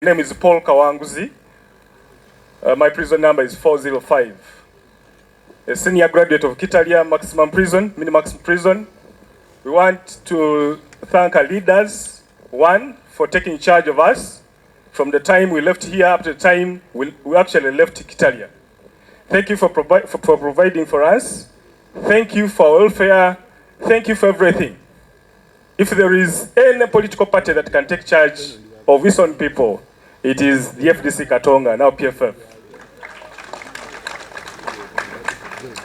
My name is Paul Kawanguzi. My prison number is 405. A senior graduate of Kitalia Maximum Prison, Minimax Prison. We want to thank our leaders, one, for taking charge of us from the time we left here up to the time we actually left Kitalia. Thank you for providing for us. Thank you for welfare. Thank you for everything. If there is any political party that can take charge of its own people, it is the FDC Katonga, now PFF.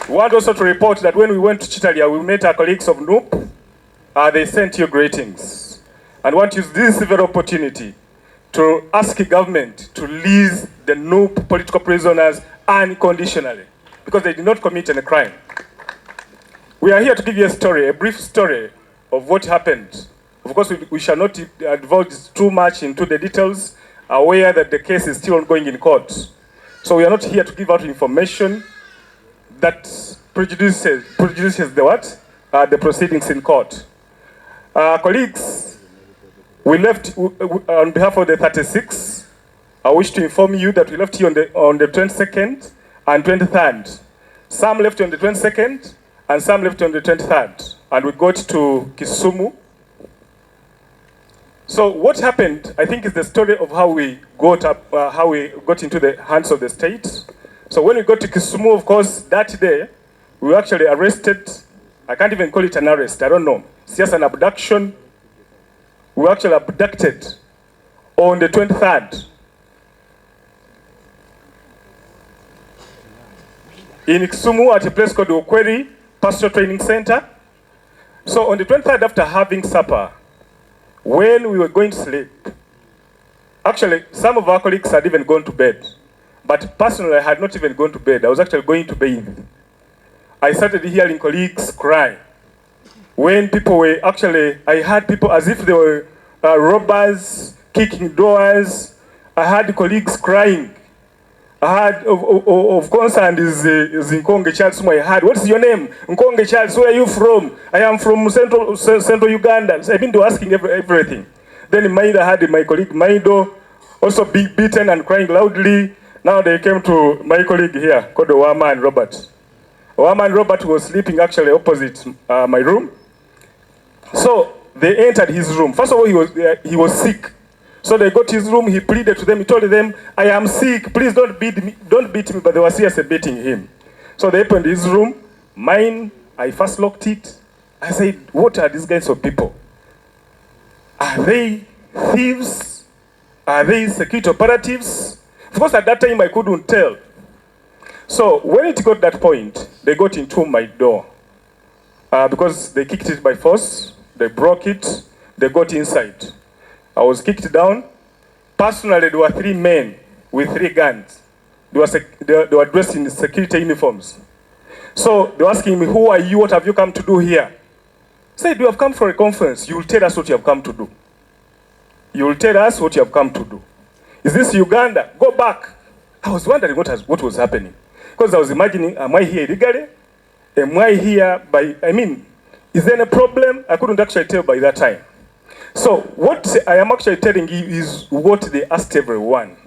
We want also to report that when we went to Chitalia, we met our colleagues of NUP. They sent you greetings. And want to use this very opportunity to ask the government to release the NUP political prisoners unconditionally, because they did not commit any crime. We are here to give you a story, a brief story of what happened. Of course, we shall not divulge too much into the details, aware that the case is still ongoing in court. So we are not here to give out information that prejudices the what? The proceedings in court. Colleagues, we left on behalf of the 36. I wish to inform you that we left here on the 22nd and 23rd. Some left on the 22nd and some left on the 23rd. And we got to Kisumu. So what happened, I think, is the story of how we got into the hands of the state. So when we got to Kisumu, of course, that day, we were actually arrested. I can't even call it an arrest, I don't know. It's just an abduction. We were actually abducted on the 23rd. In Kisumu at a place called Okweri Pastoral Training Center. So on the 23rd, after having supper, when we were going to sleep, actually, some of our colleagues had even gone to bed. But personally, I had not even gone to bed. I was actually going to bathe. I started hearing colleagues cry. When people were actually, I heard people as if they were robbers, kicking doors. I heard colleagues crying. I heard of concern is Nkonge Charles, whom I heard. What's your name? Nkonge Charles, where are you from? I am from central Uganda. I've been asking everything. Then in Maido, I had my colleague Maido also being beaten and crying loudly. Now they came to my colleague here called Owaman Robert. Owaman Robert was sleeping actually opposite my room. So they entered his room. First of all, he was sick. So they got his room, he pleaded to them, he told them, I am sick, please don't beat me, but they were seriously beating him. So they opened his room, mine, I first locked it. I said, what are these guys of people? Are they thieves? Are they security operatives? Of course, at that time, I couldn't tell. So when it got that point, they got into my door. Because they kicked it by force, they broke it, they got inside. I was kicked down. Personally, there were 3 men with 3 guns. They were dressed in security uniforms. So they were asking me, who are you? What have you come to do here? I said, you have come for a conference. You will tell us what you have come to do. You will tell us what you have come to do. Is this Uganda? Go back. I was wondering what was happening. Because I was imagining, am I here illegally? Am I here is there a problem? I couldn't actually tell by that time. So what I am actually telling you is what they asked everyone.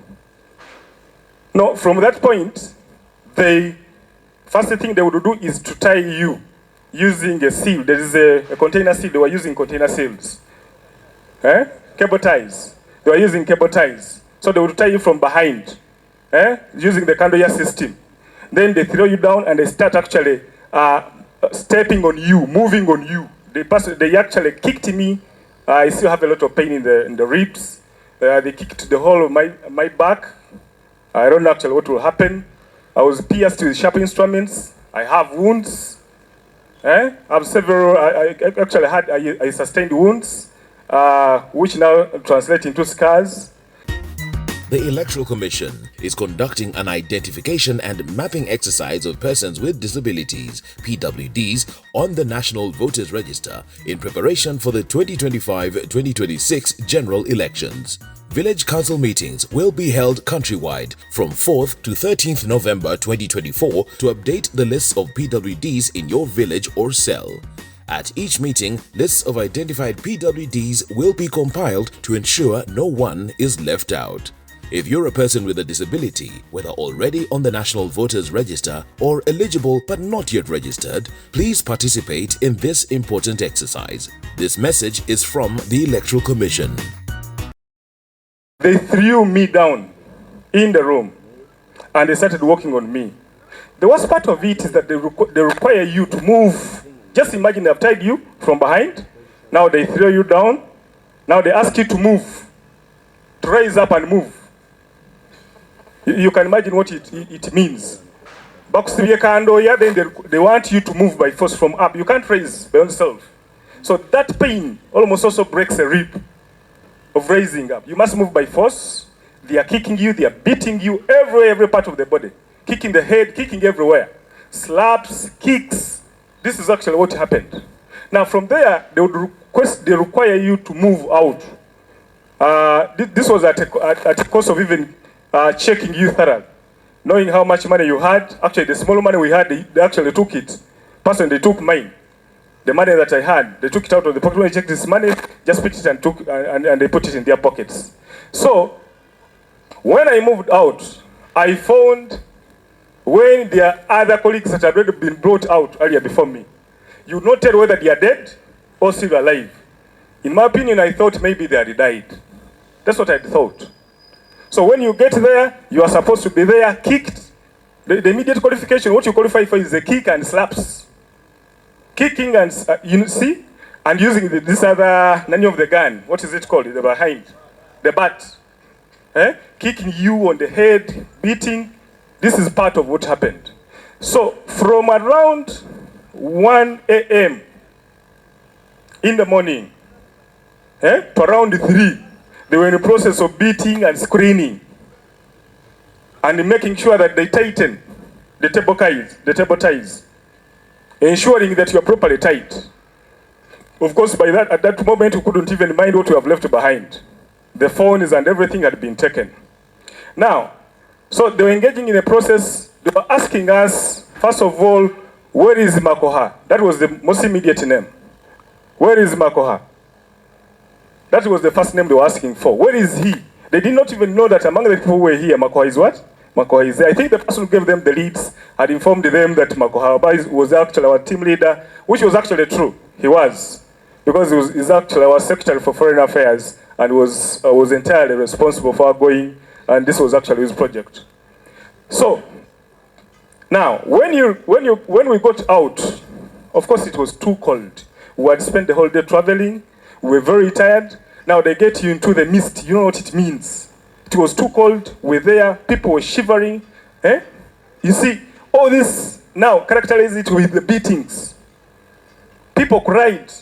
Now, from that point, first thing they would do is to tie you using a seal. There is a container seal. They were using container seals. Cable ties. They were using cable ties. So they would tie you from behind, using the Kandoya system. Then they throw you down and they start actually stepping on you, moving on you. They actually kicked me. I still have a lot of pain in the ribs. They kicked the whole of my back. I don't know actually what will happen. I was pierced with sharp instruments. I have wounds. I have several. I sustained wounds, which now translate into scars. The Electoral Commission is conducting an identification and mapping exercise of persons with disabilities, PWDs, on the National Voters Register in preparation for the 2025-2026 general elections. Village council meetings will be held countrywide from 4th to 13th November 2024 to update the lists of PWDs in your village or cell. At each meeting, lists of identified PWDs will be compiled to ensure no one is left out. If you're a person with a disability, whether already on the National Voters Register or eligible but not yet registered, please participate in this important exercise. This message is from the Electoral Commission. They threw me down in the room and they started working on me. The worst part of it is that they require you to move. Just imagine they've tied you from behind. Now they throw you down. Now they ask you to move, to rise up and move. You can imagine what it means. Then they want you to move by force from up. You can't raise by yourself. So that pain almost also breaks a rib of raising up. You must move by force. They are kicking you, they are beating you every part of the body. Kicking the head, kicking everywhere. Slaps, kicks. This is actually what happened. Now from there, they require you to move out. This was at a cost of even checking you thoroughly, knowing how much money you had. Actually, the small money we had, they actually took it. Personally, they took mine. The money that I had, they took it out of the pocket. When I checked this money, just picked it and took, and they put it in their pockets. So, when I moved out, I found when their other colleagues that had already been brought out earlier before me, you would not tell whether they are dead or still alive. In my opinion, I thought maybe they had died. That's what I thought. So when you get there, you are supposed to be there, kicked. The immediate qualification, what you qualify for is the kick and slaps. Kicking and, you see, and using this other, none of the gun, what is it called, the behind, the bat. Kicking you on the head, beating. This is part of what happened. So from around 1 a.m. in the morning, to around 3, they were in the process of beating and screening and making sure that they tighten the table ties, ensuring that you are properly tied. Of course, at that moment, we couldn't even mind what we have left behind. The phones and everything had been taken. Now, so they were engaging in a process. They were asking us, first of all, where is Makoha? That was the most immediate name. Where is Makoha? That was the first name they were asking for. Where is he? They did not even know that among the people who were here, Makoha is what? Makoha is there. I think the person who gave them the leads had informed them that Makoha was actually our team leader, which was actually true. He was. Because he's actually our Secretary for Foreign Affairs and was entirely responsible for our going, and this was actually his project. So, now, when we got out, of course it was too cold. We had spent the whole day traveling. We were very tired. Now they get you into the mist. You know what it means. It was too cold. We're there. People were shivering. You see, all this now characterize it with the beatings. People cried.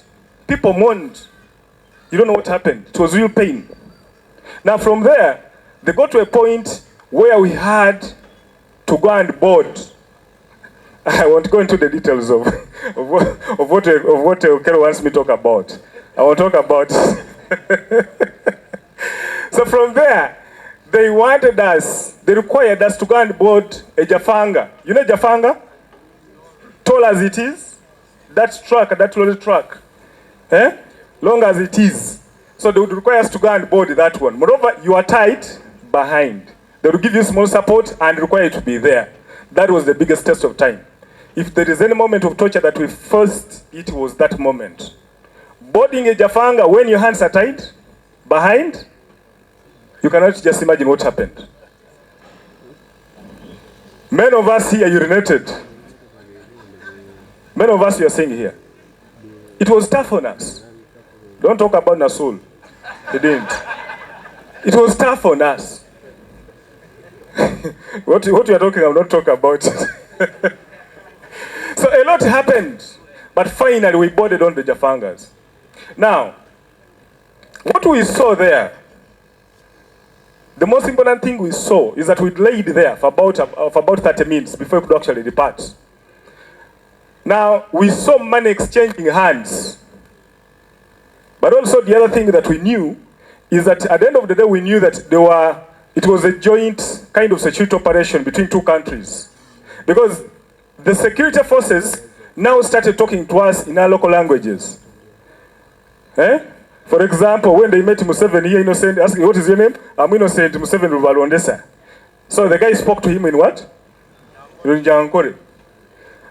People mourned. You don't know what happened. It was real pain. Now from there, they got to a point where we had to go and board. I won't go into the details of what Okero wants me to talk about. I will talk about. So from there, they required us to go and board a Jafanga. You know Jafanga? Tall as it is, that loaded truck, long as it is. So they would require us to go and board that one. Moreover, you are tight behind. They would give you small support and require you to be there. That was the biggest test of time. If there is any moment of torture that we first, it was that moment. Boarding a Jafanga when your hands are tied behind, you cannot just imagine what happened. Many of us here urinated. Many of us you are saying here. It was tough on us. Don't talk about Nasul. He didn't. It was tough on us. What you are talking, I'm not talking about. So a lot happened, but finally we boarded on the Jafangas. Now, what we saw there, the most important thing we saw is that we laid there for about 30 minutes before we could actually depart. Now, we saw money exchanging hands. But also the other thing that we knew is that at the end of the day, we knew that it was a joint kind of security operation between two countries. Because the security forces now started talking to us in our local languages. For example, when they met Museveni here, Innocent, asking, what is your name? I'm Innocent Museveni Ruvalondesa. So the guy spoke to him in what? Runjankore.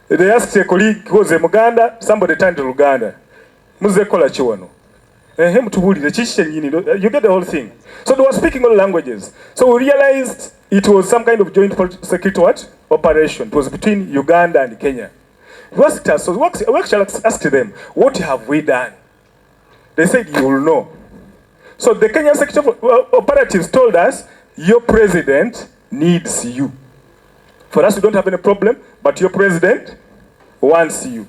They asked a colleague who was a Muganda, somebody turned to Uganda. Muzekola chiwano. You get the whole thing. So they were speaking all languages. So we realized it was some kind of joint security what? Operation. It was between Uganda and Kenya. We actually asked them, what have we done? They said, you will know. So the Kenyan security operatives told us, your president needs you. For us, we don't have any problem, but your president wants you.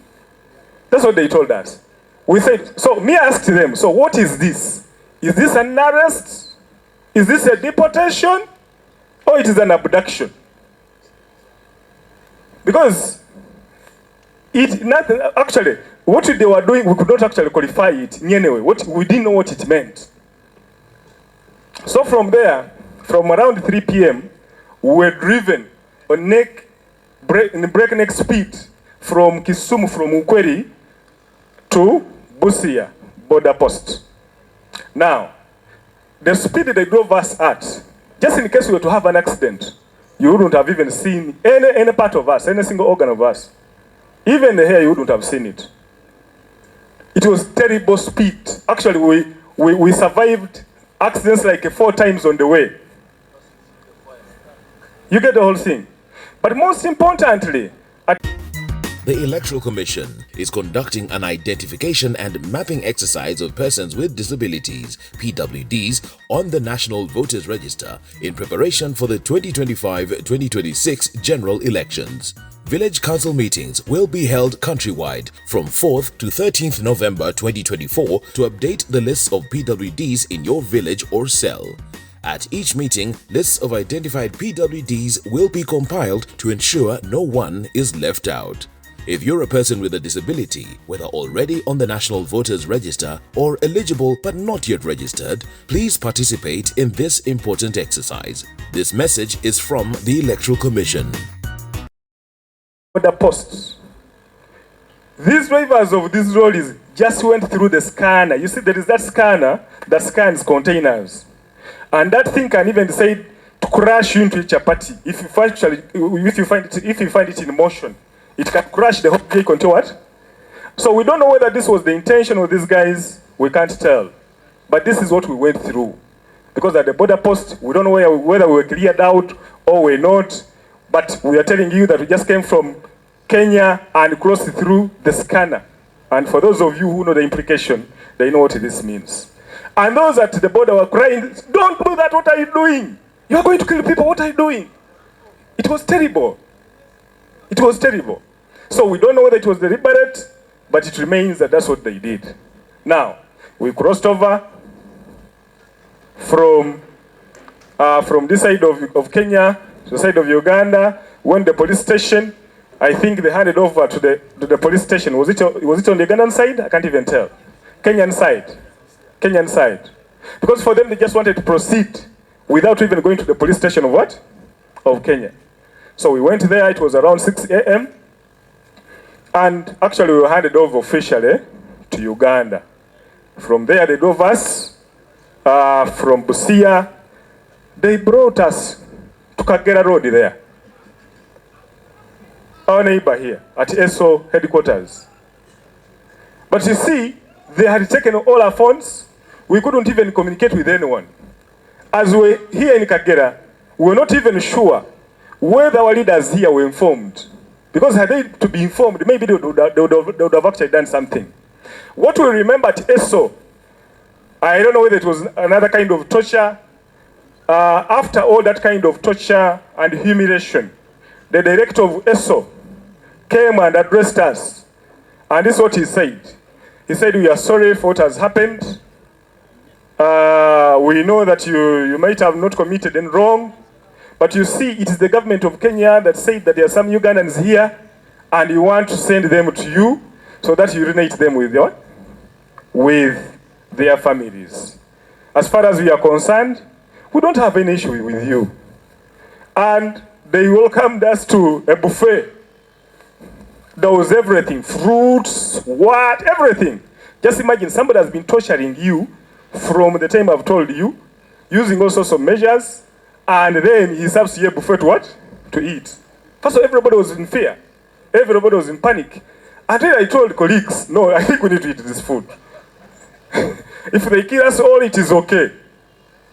That's what they told us. We said, so me asked them, so what is this? Is this an arrest? Is this a deportation? Or it is an abduction? Because actually, what they were doing, we could not actually qualify it in any way. We didn't know what it meant. So from there, from around 3 p.m., we were driven on breakneck speed from Kisumu, from Ukweli to Busia border post. Now, the speed they drove us at, just in case we were to have an accident, you wouldn't have even seen any part of us, any single organ of us. Even the hair, you wouldn't have seen it. It was terrible speed. Actually, we survived accidents like 4 times on the way. You get the whole thing. But most importantly, the Electoral Commission is conducting an identification and mapping exercise of persons with disabilities, PWDs, on the National Voters Register in preparation for the 2025-2026 general elections. Village council meetings will be held countrywide from 4th to 13th November 2024 to update the lists of PWDs in your village or cell. At each meeting, lists of identified PWDs will be compiled to ensure no one is left out. If you're a person with a disability, whether already on the National Voters Register or eligible but not yet registered, please participate in this important exercise. This message is from the Electoral Commission. The posts. These drivers of these lorries just went through the scanner. You see, there is that scanner that scans containers. And that thing can even decide to crash you into chapati if you find it in motion. It can crash the whole vehicle into what? So we don't know whether this was the intention of these guys. We can't tell. But this is what we went through. Because at the border post, we don't know whether we were cleared out or we're not. But we are telling you that we just came from Kenya and crossed through the scanner. And for those of you who know the implication, they know what this means. And those at the border were crying, don't do that, what are you doing? You are going to kill people, what are you doing? It was terrible. It was terrible. So we don't know whether it was deliberate, but it remains that that's what they did. Now, we crossed over from this side of Kenya to the side of Uganda, went to the police station. I think they handed over to the police station. Was it on the Ugandan side? I can't even tell. Kenyan side. Because for them, they just wanted to proceed without even going to the police station of what? Of Kenya. So we went there, it was around 6 a.m. And actually we were handed over officially to Uganda. From there they drove us from Busia. They brought us to Kagera Road there. Our neighbor here at ESO headquarters. But you see, they had taken all our phones. We couldn't even communicate with anyone. As we were here in Kagera, we were not even sure whether our leaders here were informed. Because had they to be informed, maybe they would have actually done something. What we remember at ESO, I don't know whether it was another kind of torture. After all that kind of torture and humiliation, the director of ESO came and addressed us. And this is what he said. He said, we are sorry for what has happened. We know that you might have not committed any wrong. But you see, it is the government of Kenya that said that there are some Ugandans here and you want to send them to you so that you reunite them with their families. As far as we are concerned, we don't have any issue with you. And they welcomed us to a buffet. There was everything, fruits, everything. Just imagine somebody has been torturing you from the time I've told you, using all sorts of measures, and then he serves here buffet to what? To eat. First of all, everybody was in fear. Everybody was in panic. Until I told colleagues, no, I think we need to eat this food. If they kill us all, it is okay.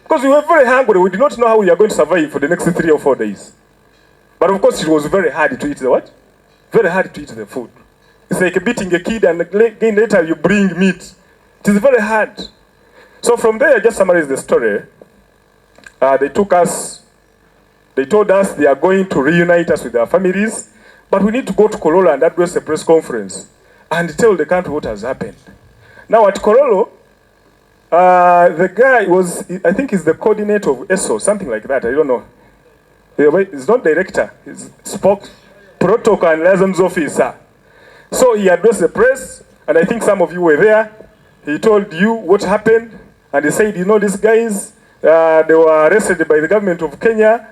Because we were very hungry. We did not know how we are going to survive for the next 3 or 4 days. But of course, it was very hard to eat the what? Very hard to eat the food. It's like beating a kid and again later you bring meat. It is very hard. So from there, I just summarize the story. They told us they are going to reunite us with our families, but we need to go to Kololo and address a press conference and tell the country what has happened. Now at Kololo, the guy was, I think he's the coordinator of ESO, something like that, I don't know. He's not director, he's spoke protocol and liaisons officer. So he addressed the press, and I think some of you were there. He told you what happened, and he said, you know, these guys, they were arrested by the government of Kenya,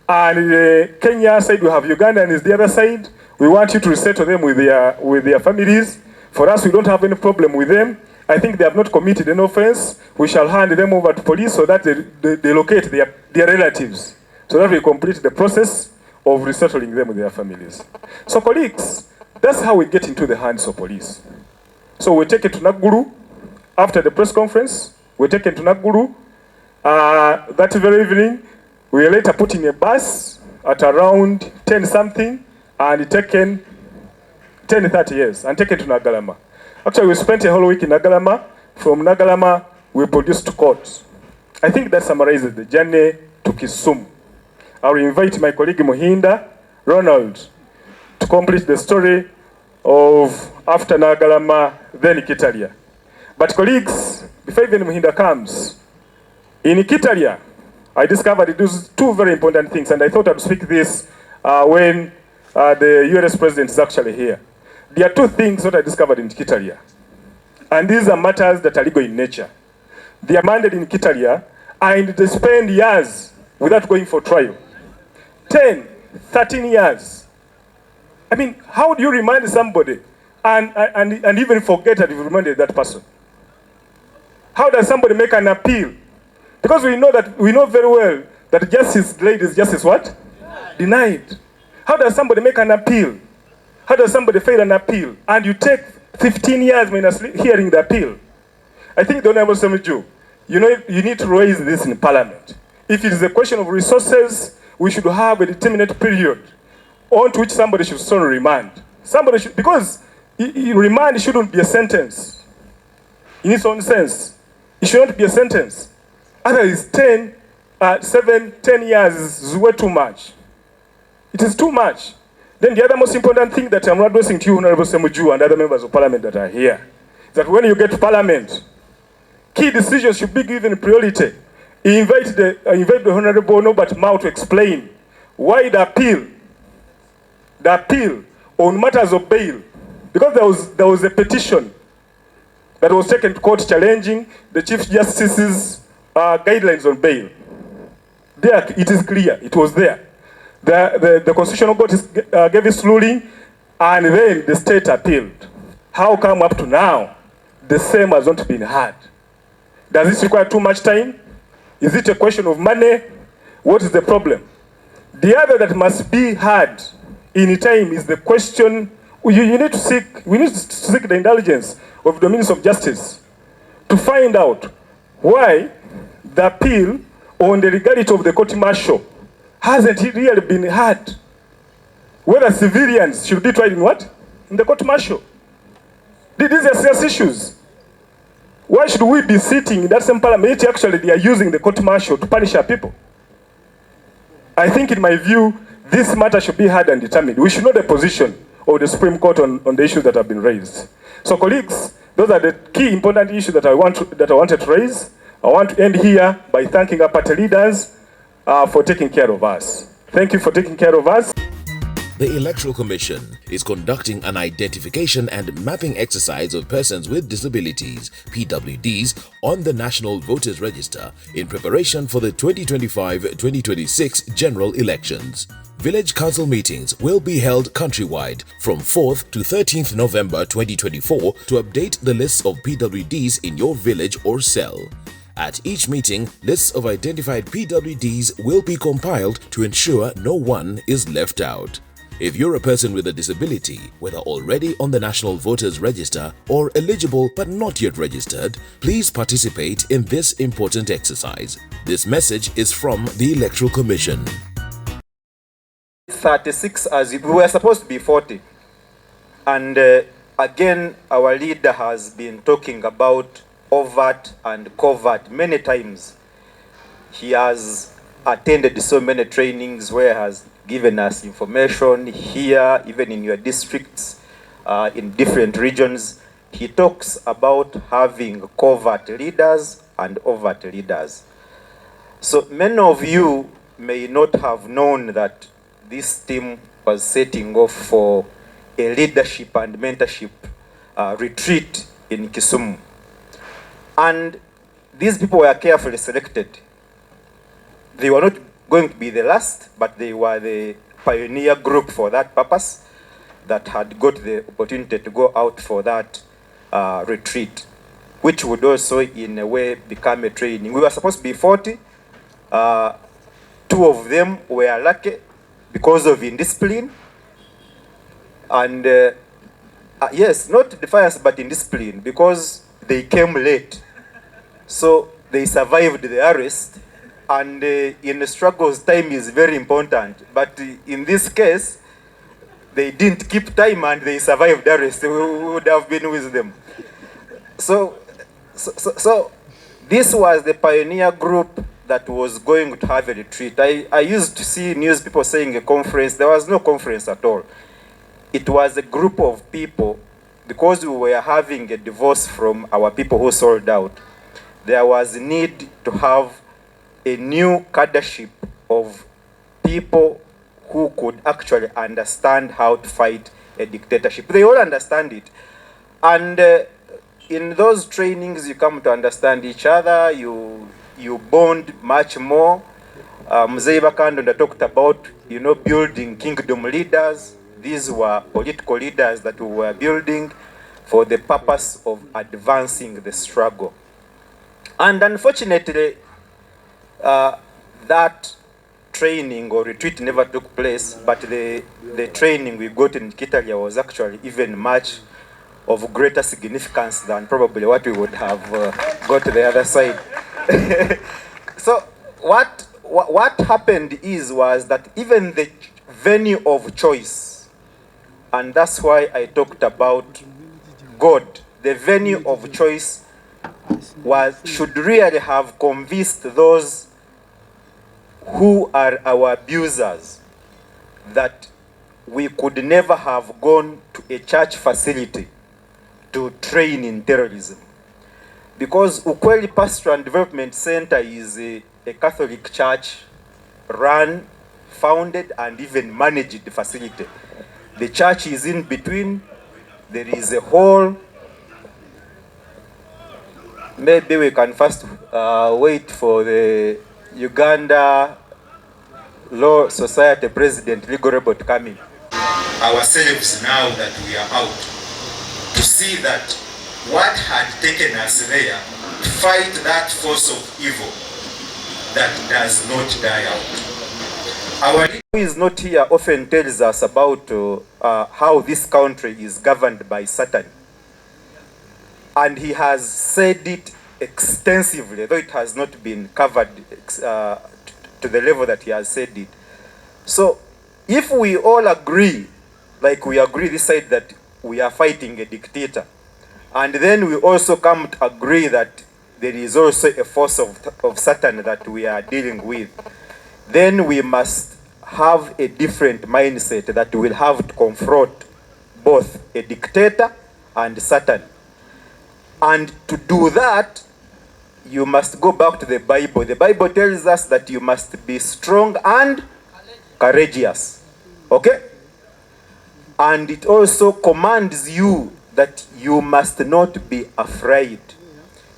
and Kenya said we have Ugandans the other side. We want you to resettle them with their families. For us, we don't have any problem with them. I think they have not committed any offense. We shall hand them over to police so that they locate their relatives, so that we complete the process of resettling them with their families. So colleagues, that's how we get into the hands of police. So we take it to Nakuru after the press conference. We take it to Nakuru. That very evening, we were later put in a bus at around 10 something and taken 10:30 years and taken to Nagalama. Actually, we spent a whole week in Nagalama. From Nagalama, we produced to court. I think that summarizes the journey to Kisumu. I will invite my colleague Muhinda, Ronald, to complete the story of after Nagalama, then Kitalia. But colleagues, before even Muhinda comes, in Kitalia, I discovered these two very important things, and I thought I'd speak this when the US president is actually here. There are two things that I discovered in Kitalia, and these are matters that are legal in nature. They are mandate in Kitalia, and they spend years without going for trial. 10, 13 years. I mean, how do you remind somebody and even forget that you've reminded that person? How does somebody make an appeal? Because we know very well that justice delayed is justice what? Denied. How does somebody make an appeal? How does somebody fail an appeal? And you take 15 years minus hearing the appeal. I think the Honorable Semiju, you know, you need to raise this in Parliament. If it is a question of resources, we should have a determinate period on to which somebody should still remand. Somebody should, because remand shouldn't be a sentence in its own sense. It should not be a sentence. Otherwise, 10 years is way too much. It is too much. Then the other most important thing that I'm addressing to you, Honorable Semuju, and other members of Parliament that are here, is that when you get to Parliament, key decisions should be given priority. Invite the Honorable Norbert Mao to explain why the appeal on matters of bail, because there was a petition that was taken to court challenging the Chief Justice's guidelines on bail. There, it is clear, it was there. The Constitutional Court gave its ruling, and then the state appealed. How come up to now, the same has not been heard? Does this require too much time? Is it a question of money? What is the problem? The other that must be heard in time is the question, we need to seek the indulgence of the Minister of Justice to find out why the appeal on the legality of the court martial hasn't really been heard. Whether civilians should be tried in what? In the court martial. These are serious issues. Why should we be sitting in that same parliament? Actually, they are using the court martial to punish our people. I think, in my view, this matter should be heard and determined. We should know the position of the Supreme Court on the issues that have been raised. So, colleagues, those are the key important issues that I wanted to raise. I want to end here by thanking our party leaders for taking care of us. Thank you for taking care of us. The Electoral Commission is conducting an identification and mapping exercise of persons with disabilities, PWDs, on the National Voters Register in preparation for the 2025-2026 general elections. Village council meetings will be held countrywide from 4th to 13th November 2024 to update the lists of PWDs in your village or cell. At each meeting, lists of identified PWDs will be compiled to ensure no one is left out. If you're a person with a disability, whether already on the National Voters Register or eligible but not yet registered, please participate in this important exercise. This message is from the Electoral Commission. 36 as we were supposed to be 40. And again, our leader has been talking about overt and covert many times. He has attended so many trainings where he has given us information here, even in your districts, in different regions. He talks about having covert leaders and overt leaders. So many of you may not have known that this team was setting off for a leadership and mentorship retreat in Kisumu. And these people were carefully selected. They were not going to be the last, but they were the pioneer group for that purpose that had got the opportunity to go out for that retreat, which would also in a way become a training. We were supposed to be 40. 2 of them were lucky because of indiscipline. And yes, not defiance, but indiscipline, because they came late. So they survived the arrest. And in the struggles, time is very important. But in this case, they didn't keep time and they survived arrest. We would have been with them. So this was the pioneer group that was going to have a retreat. I used to see news people saying a conference. There was no conference at all. It was a group of people, because we were having a divorce from our people who sold out. There was a need to have a new cadreship of people who could actually understand how to fight a dictatorship. They all understand it. And in those trainings, you come to understand each other, you bond much more. Mzee Bakando talked about, building kingdom leaders. These were political leaders that we were building for the purpose of advancing the struggle. And unfortunately, that training or retreat never took place, but the training we got in Kitalia was actually even much of greater significance than probably what we would have got to the other side. So what happened was that even the venue of choice, and that's why I talked about God, the venue of choice should really have convinced those who are our abusers that we could never have gone to a church facility to train in terrorism. Because Ukweli Pastoral and Development Center is a Catholic church run, founded, and even managed facility. The church is in between. There is a hall. Maybe we can first wait for the Uganda Law Society President Legal Robot coming. Ourselves now that we are out, to see that what had taken us there, fight that force of evil that does not die out. Our leader who is not here often tells us about how this country is governed by Satan. And he has said it extensively, though it has not been covered to the level that he has said it. So if we all agree, like we agree this side that we are fighting a dictator, and then we also come to agree that there is also a force of Satan that we are dealing with, then we must have a different mindset that we will have to confront both a dictator and Satan. And to do that, you must go back to the Bible. The Bible tells us that you must be strong and courageous. Okay? And it also commands you that you must not be afraid.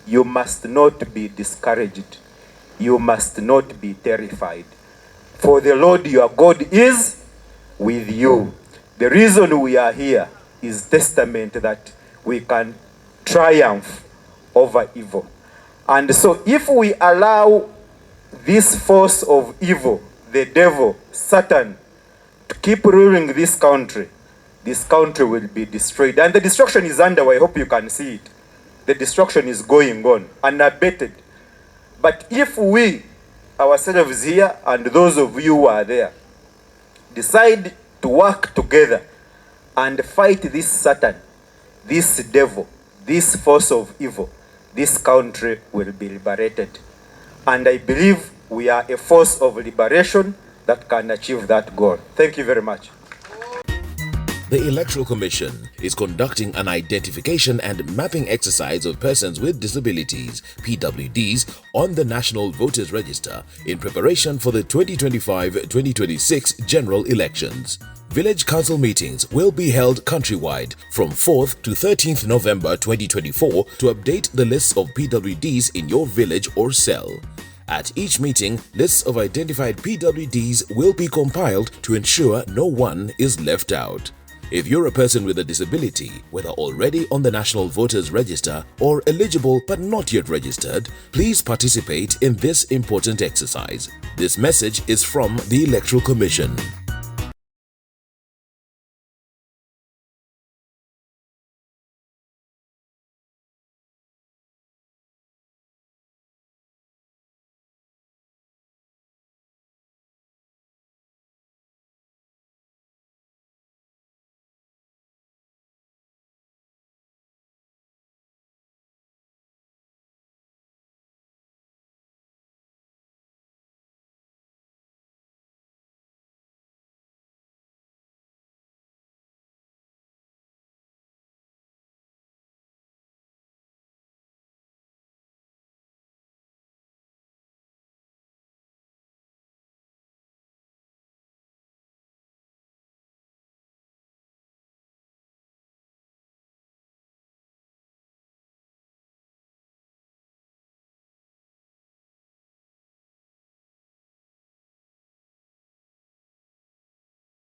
You must not be discouraged. You must not be terrified. For the Lord your God is with you. The reason we are here is testament that we can triumph over evil. And so if we allow this force of evil, the devil, Satan, to keep ruling this country will be destroyed. And the destruction is underway. I hope you can see it. The destruction is going on, unabated. But if we, ourselves here, and those of you who are there, decide to work together and fight this Satan, this devil, this force of evil, this country will be liberated. And I believe we are a force of liberation that can achieve that goal. Thank you very much. The Electoral Commission is conducting an identification and mapping exercise of persons with disabilities, PWDs, on the National Voters Register in preparation for the 2025-2026 general elections. Village council meetings will be held countrywide from 4th to 13th November 2024 to update the lists of PWDs in your village or cell. At each meeting, lists of identified PWDs will be compiled to ensure no one is left out. If you're a person with a disability, whether already on the National Voters Register or eligible but not yet registered, please participate in this important exercise. This message is from the Electoral Commission.